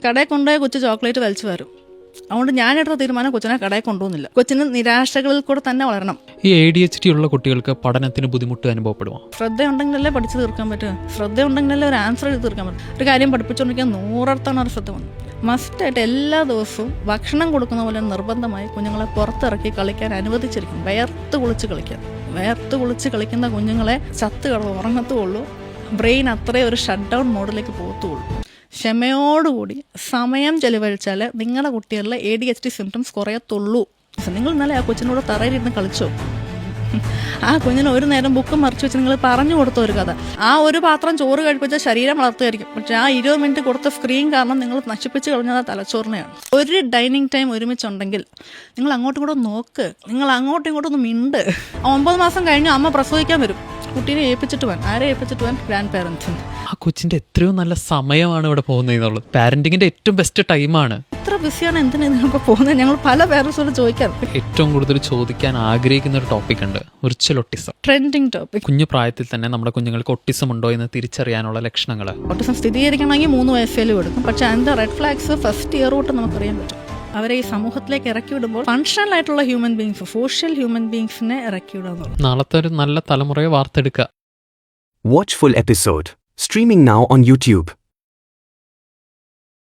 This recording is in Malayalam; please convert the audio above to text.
കടയിൽ കൊണ്ടുപോയ കൊച്ചു ചോക്ലേറ്റ് വലിച്ചു വരും. അതുകൊണ്ട് ഞാനെടുത്ത തീരുമാനം കൊച്ചിനെ കടയിൽ കൊണ്ടുപോകുന്നില്ല. കൊച്ചിന് നിരാശകളിൽ കൂടെ തന്നെ വളരണം. ഈ ADHD ഉള്ള കുട്ടികൾക്ക് പഠനത്തിന് ബുദ്ധിമുട്ട് അനുഭവപ്പെടുമോ? ശ്രദ്ധയുണ്ടെങ്കിലല്ലേ പഠിച്ചു തീർക്കാൻ പറ്റുക. ശ്രദ്ധയുണ്ടെങ്കിലല്ലേ ഒരു ആൻസർ എഴുതി തീർക്കാൻ പറ്റും. ഒരു കാര്യം പഠിപ്പിച്ചുകൊണ്ടിരിക്കാൻ 100 ഒരു ശ്രദ്ധ വന്നു. മസ്റ്റായിട്ട് എല്ലാ ദിവസവും ഭക്ഷണം കൊടുക്കുന്ന പോലെ നിർബന്ധമായി കുഞ്ഞുങ്ങളെ പുറത്തിറക്കി കളിക്കാൻ അനുവദിച്ചിരിക്കും. വിയർത്ത് കുളിച്ച് കളിക്കുന്ന കുഞ്ഞുങ്ങളെ ചത്ത് കിടന്ന് ഉറങ്ങത്തുള്ളൂ. ബ്രെയിൻ അത്രയും ഒരു ഷട്ട് ഡൗൺ മോഡിലേക്ക് പോകത്തുള്ളൂ. ക്ഷമയോടുകൂടി സമയം ചെലവഴിച്ചാൽ നിങ്ങളുടെ കുട്ടികളിലെ ADHD സിംറ്റംസ് കുറയത്തുള്ളൂ. നിങ്ങൾ ഇന്നലെ ആ കൊച്ചിനോട് തറയിലിരുന്ന് കളിച്ചോ? ആ കുഞ്ഞിന് ഒരു നേരം ബുക്ക് മറിച്ച് വെച്ച് നിങ്ങൾ പറഞ്ഞു കൊടുത്ത ഒരു കഥ. ആ ഒരു പാത്രം ചോറ് കഴിപ്പിച്ച ശരീരം വളർത്തുമായിരിക്കും. പക്ഷെ ആ 20 മിനിറ്റ് കൊടുത്ത സ്ക്രീൻ കാരണം നിങ്ങൾ നശിപ്പിച്ച് കളഞ്ഞത് ആ തലച്ചോറിനെയാണ്. ഒരു ഡൈനിങ് ടൈം ഒരുമിച്ചുണ്ടെങ്കിൽ നിങ്ങൾ അങ്ങോട്ടും ഇങ്ങോട്ടും നോക്ക്. നിങ്ങൾ അങ്ങോട്ടും ഇങ്ങോട്ടും ഒന്ന് മിണ്ട്. 9 മാസം കഴിഞ്ഞ് അമ്മ പ്രസവിക്കാൻ വരും. കുട്ടീനെ ഏൽപ്പിച്ചിട്ട് പോകാൻ. ആരെ ഏൽപ്പിച്ചിട്ട് പോകാൻ? ഗ്രാൻഡ് പാരൻസിന്. ആ കൊച്ചിന്റെ എത്രയോ നല്ല സമയമാണ് ഇവിടെ പോകുന്നത്. പാരന്റിങ്ങിന്റെ ഏറ്റവും ബെസ്റ്റ് ടൈമാണ്. ഇത്ര ബിസിയാണ്, എന്തിനാ നിങ്ങൾക്ക് പോകുന്നത്? ഞങ്ങൾ പല പേരൻസോട് ചോദിക്കാം. ഏറ്റവും കൂടുതൽ ചോദിക്കാൻ ആഗ്രഹിക്കുന്ന ഒരു ടോപ്പിക് ഉണ്ട്, വിർച്വൽ ഒട്ടിസം. Trending topic. കുഞ്ഞു പ്രായത്തിൽ തന്നെ നമ്മുടെ കുഞ്ഞുങ്ങൾക്ക് ഒട്ടിസം ഉണ്ടോ എന്ന് തിരിച്ചറിയാനുള്ള ലക്ഷണങ്ങൾ. ഓട്ടിസം സ്ഥിരീകരിക്കണമെങ്കിൽ 3 വയസ്സിലും എടുക്കും. പക്ഷെ അതിന്റെ റെഡ് ഫ്ലാഗ്സ് ഫസ്റ്റ് ഇയർ തൊട്ട് നമുക്കറിയാൻ പറ്റും. അവരെ ഈ സമൂഹത്തിലേക്ക് ഇറക്കി വിടുമ്പോൾ ഫങ്ഷണൽ ആയിട്ടുള്ള ഹ്യൂമൻ ബീങ്സ്, സോഷ്യൽ ഹ്യൂമൻ ബീങ്സിനെ ഇറക്കി വിടുക. നാളത്തെ ഒരു നല്ല തലമുറയെ വാർത്തെടുക്കുക. Watch full episode. Streaming now on YouTube.